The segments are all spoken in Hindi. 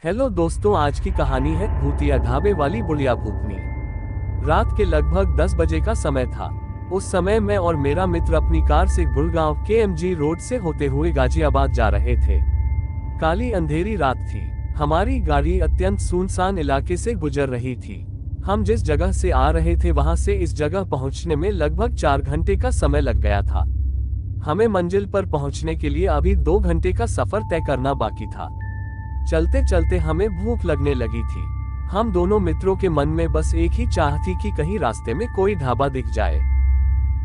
हेलो दोस्तों, आज की कहानी है भूतिया ढाबे वाली बुढ़िया भूतनी। रात के लगभग 10 बजे का समय था। उस समय मैं और मेरा मित्र अपनी कार से गुड़गांव KMG रोड से होते हुए गाजियाबाद जा रहे थे। काली अंधेरी रात थी। हमारी गाड़ी अत्यंत सुनसान इलाके से गुजर रही थी। हम जिस जगह से आ रहे थे वहां से इस जगह पहुंचने में लगभग 4 घंटे का समय लग गया था। हमें मंजिल पर पहुंचने के लिए अभी 2 घंटे का सफर तय करना बाकी था। चलते चलते हमें भूख लगने लगी थी। हम दोनों मित्रों के मन में बस एक ही चाह थी कि कहीं रास्ते में कोई ढाबा दिख जाए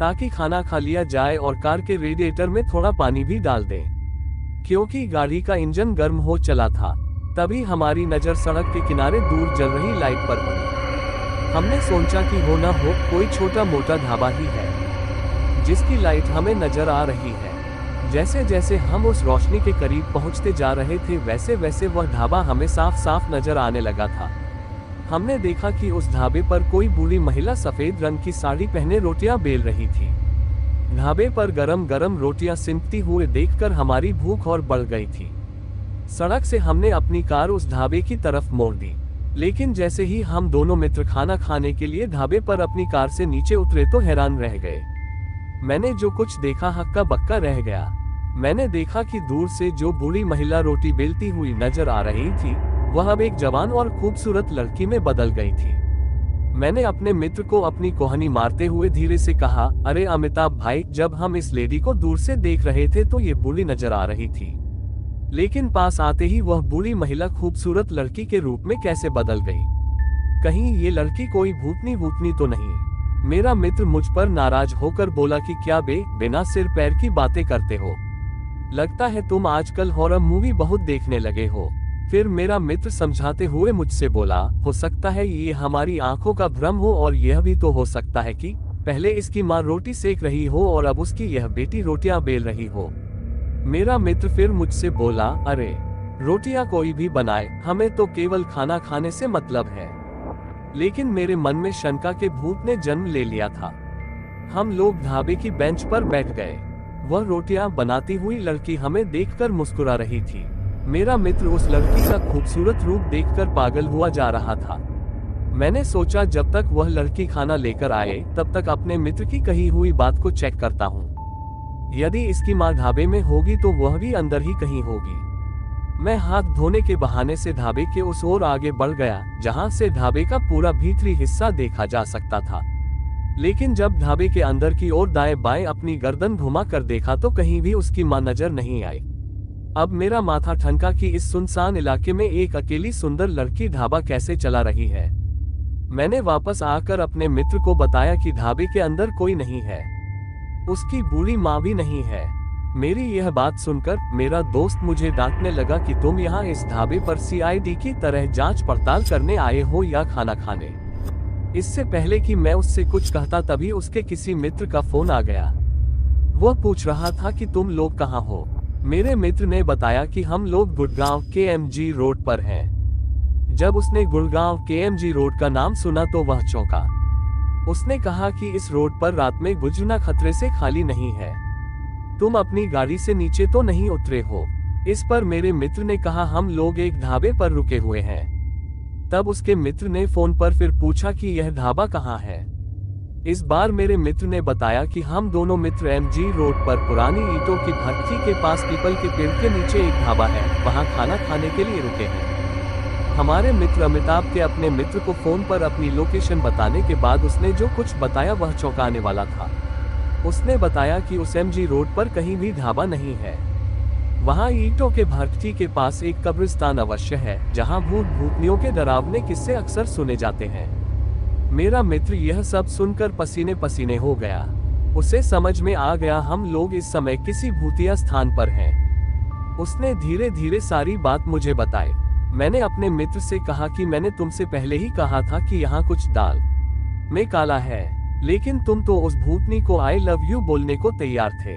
ताकि खाना खा लिया जाए और कार के रेडिएटर में थोड़ा पानी भी डाल दें, क्योंकि गाड़ी का इंजन गर्म हो चला था। तभी हमारी नज़र सड़क के किनारे दूर जल रही लाइट पर पड़ी। हमने सोचा कि हो ना हो कोई छोटा मोटा ढाबा ही है जिसकी लाइट हमें नजर आ रही है। जैसे जैसे हम उस रोशनी के करीब पहुंचते जा रहे थे वैसे वैसे वह ढाबा हमें साफ साफ नजर आने लगा था। हमने देखा कि उस ढाबे पर कोई बूढ़ी महिला सफेद रंग की साड़ी पहने रोटियां बेल रही थी। ढाबे पर गरम गरम रोटियां सिंकती हुए देखकर हमारी भूख और बढ़ गई थी। सड़क से हमने अपनी कार उस ढाबे की तरफ मोड़ दी, लेकिन जैसे ही हम दोनों मित्र खाना खाने के लिए ढाबे पर अपनी कार से नीचे उतरे तो हैरान रह गए। मैंने जो कुछ देखा हक्का बक्का रह गया। मैंने देखा कि दूर से जो बूढ़ी महिला रोटी बेलती हुई नजर आ रही थी वह अब एक जवान और खूबसूरत लड़की में बदल गई थी। मैंने अपने मित्र को अपनी कोहनी मारते हुए धीरे से कहा, अरे अमिताभ भाई, जब हम इस लेडी को दूर से देख रहे थे तो ये बूढ़ी नजर आ रही थी, लेकिन पास आते ही वह बूढ़ी महिला खूबसूरत लड़की के रूप में कैसे बदल गई? कहीं ये लड़की कोई भूतनी वूतनी तो नहीं? मेरा मित्र मुझ पर नाराज होकर बोला कि क्या बिना सिर पैर की बातें करते हो? लगता है तुम आजकल हॉरर मूवी बहुत देखने लगे हो। फिर मेरा मित्र समझाते हुए मुझसे बोला, हो सकता है ये हमारी आंखों का भ्रम हो, और यह भी तो हो सकता है कि पहले इसकी माँ रोटी सेक रही हो और अब उसकी यह बेटी रोटियां बेल रही हो। मेरा मित्र फिर मुझसे बोला, अरे रोटियां कोई भी बनाए, हमें तो केवल खाना खाने से मतलब है। लेकिन मेरे मन में शंका के भूत ने जन्म ले लिया था। हम लोग ढाबे की बेंच पर बैठ गए। वह रोटियां बनाती हुई लड़की हमें देखकर मुस्कुरा रही थी। मेरा मित्र उस लड़की का खूबसूरत रूप देखकर पागल हुआ जा रहा था। मैंने सोचा जब तक वह लड़की खाना लेकर आए तब तक अपने मित्र की कही हुई बात को चेक करता हूँ। यदि इसकी माँ ढाबे में होगी तो वह भी अंदर ही कहीं होगी। मैं हाथ धोने के बहाने से ढाबे के उस ओर आगे बढ़ गया जहाँ से ढाबे का पूरा भीतरी हिस्सा देखा जा सकता था। लेकिन जब ढाबे के अंदर की ओर दाएं बाएं अपनी गर्दन घुमा कर देखा तो कहीं भी उसकी मां नजर नहीं आई। अब मेरा माथा ठनका कि इस सुनसान इलाके में एक अकेली सुंदर लड़की ढाबा कैसे चला रही है। मैंने वापस आकर अपने मित्र को बताया कि ढाबे के अंदर कोई नहीं है, उसकी बूढ़ी माँ भी नहीं है। मेरी यह बात सुनकर मेरा दोस्त मुझे डांटने लगा कि तुम यहाँ इस ढाबे पर CID की तरह जांच पड़ताल करने आए हो या खाना खाने? इससे पहले कि मैं उससे कुछ कहता तभी उसके किसी मित्र का फोन आ गया। वह पूछ रहा था कि तुम लोग कहाँ हो। मेरे मित्र ने बताया कि हम लोग गुड़गांव KMG रोड पर हैं। जब उसने गुड़गांव KMG रोड का नाम सुना तो वह चौंका। उसने कहा कि इस रोड पर रात में गुजरना खतरे से खाली नहीं है। तुम अपनी गाड़ी से नीचे तो नहीं उतरे हो? इस पर मेरे मित्र ने कहा, हम लोग एक ढाबे पर रुके हुए हैं। तब उसके मित्र ने फोन पर फिर पूछा कि यह ढाबा कहाँ है। इस बार मेरे मित्र ने बताया कि हम दोनों मित्र MG रोड पर पुरानी ईंटों की भट्ठी के पास पीपल के पेड़ के नीचे एक ढाबा है, वहां खाना खाने के लिए रुके हैं। हमारे मित्र अमिताभ के अपने मित्र को फोन पर अपनी लोकेशन बताने के बाद उसने जो कुछ बताया वह चौंकाने वाला था। उसने बताया कि उस MG रोड पर कहीं भी ढाबा नहीं है। वहां ईंटों के भट्ठी के पास एक कब्रिस्तान अवश्य है जहां भूत भूतनियों के डरावने किस्से अक्सर सुने जाते हैं। मेरा मित्र यह सब सुनकर पसीने पसीने हो गया। उसे समझ में आ गया हम लोग इस समय किसी भूतिया स्थान पर हैं। उसने धीरे धीरे सारी बात मुझे बताई। मैंने अपने मित्र से कहा कि मैंने तुमसे पहले ही कहा था कि यहाँ कुछ दाल में काला है, लेकिन तुम तो उस भूतनी को आई लव यू बोलने को तैयार थे।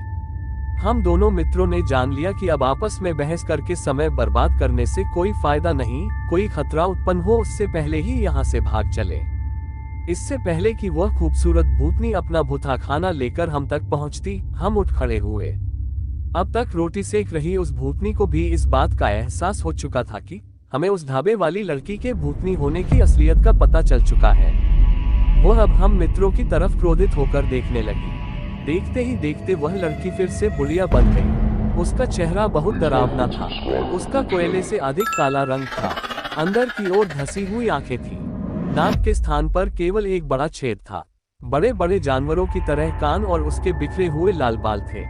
हम दोनों मित्रों ने जान लिया कि अब आपस में बहस करके समय बर्बाद करने से कोई फायदा नहीं। कोई खतरा उत्पन्न हो उससे पहले ही यहाँ से भाग चले, इससे पहले कि वह खूबसूरत भूतनी अपना भूथा खाना लेकर हम तक पहुंचती। हम उठ खड़े हुए। अब तक रोटी सेक रही उस भूतनी को भी इस बात का एहसास हो चुका था कि हमें उस ढाबे वाली लड़की के भूतनी होने की असलियत का पता चल चुका है। वह अब हम मित्रों की तरफ क्रोधित होकर देखने लगी। देखते ही देखते वह लड़की फिर से बुढ़िया बन गई। उसका चेहरा बहुत डरावना था। उसका कोयले से अधिक काला रंग था। अंदर की ओर धसी हुई आंखें थी। नाक के स्थान पर केवल एक बड़ा छेद था। बड़े बड़े जानवरों की तरह कान और उसके बिखरे हुए लाल बाल थे।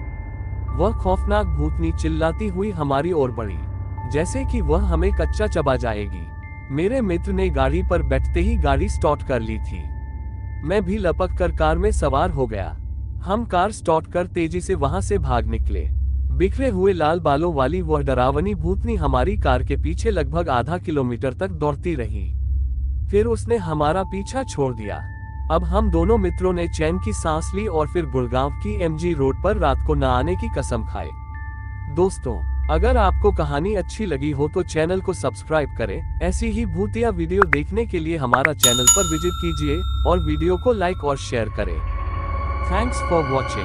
वह खौफनाक भूतनी चिल्लाती हुई हमारी ओर बढ़ी, जैसे कि वह हमें कच्चा चबा जाएगी। मेरे मित्र ने गाड़ी पर बैठते ही गाड़ी स्टार्ट कर ली थी। मैं भी लपक कर कार में सवार हो गया। हम कार स्टार्ट कर तेजी से वहां से भाग निकले। बिखरे हुए लाल बालों वाली वह डरावनी भूतनी हमारी कार के पीछे लगभग आधा किलोमीटर तक दौड़ती रही। फिर उसने हमारा पीछा छोड़ दिया। अब हम दोनों मित्रों ने चैन की सांस ली और फिर गुड़गांव की एमजी रोड पर रात को न आने की कसम खाई। दोस्तों, अगर आपको कहानी अच्छी लगी हो तो चैनल को सब्सक्राइब करें। ऐसी ही भूतिया वीडियो देखने के लिए हमारा चैनल पर विजिट कीजिए और वीडियो को लाइक और शेयर करें। Thanks for watching.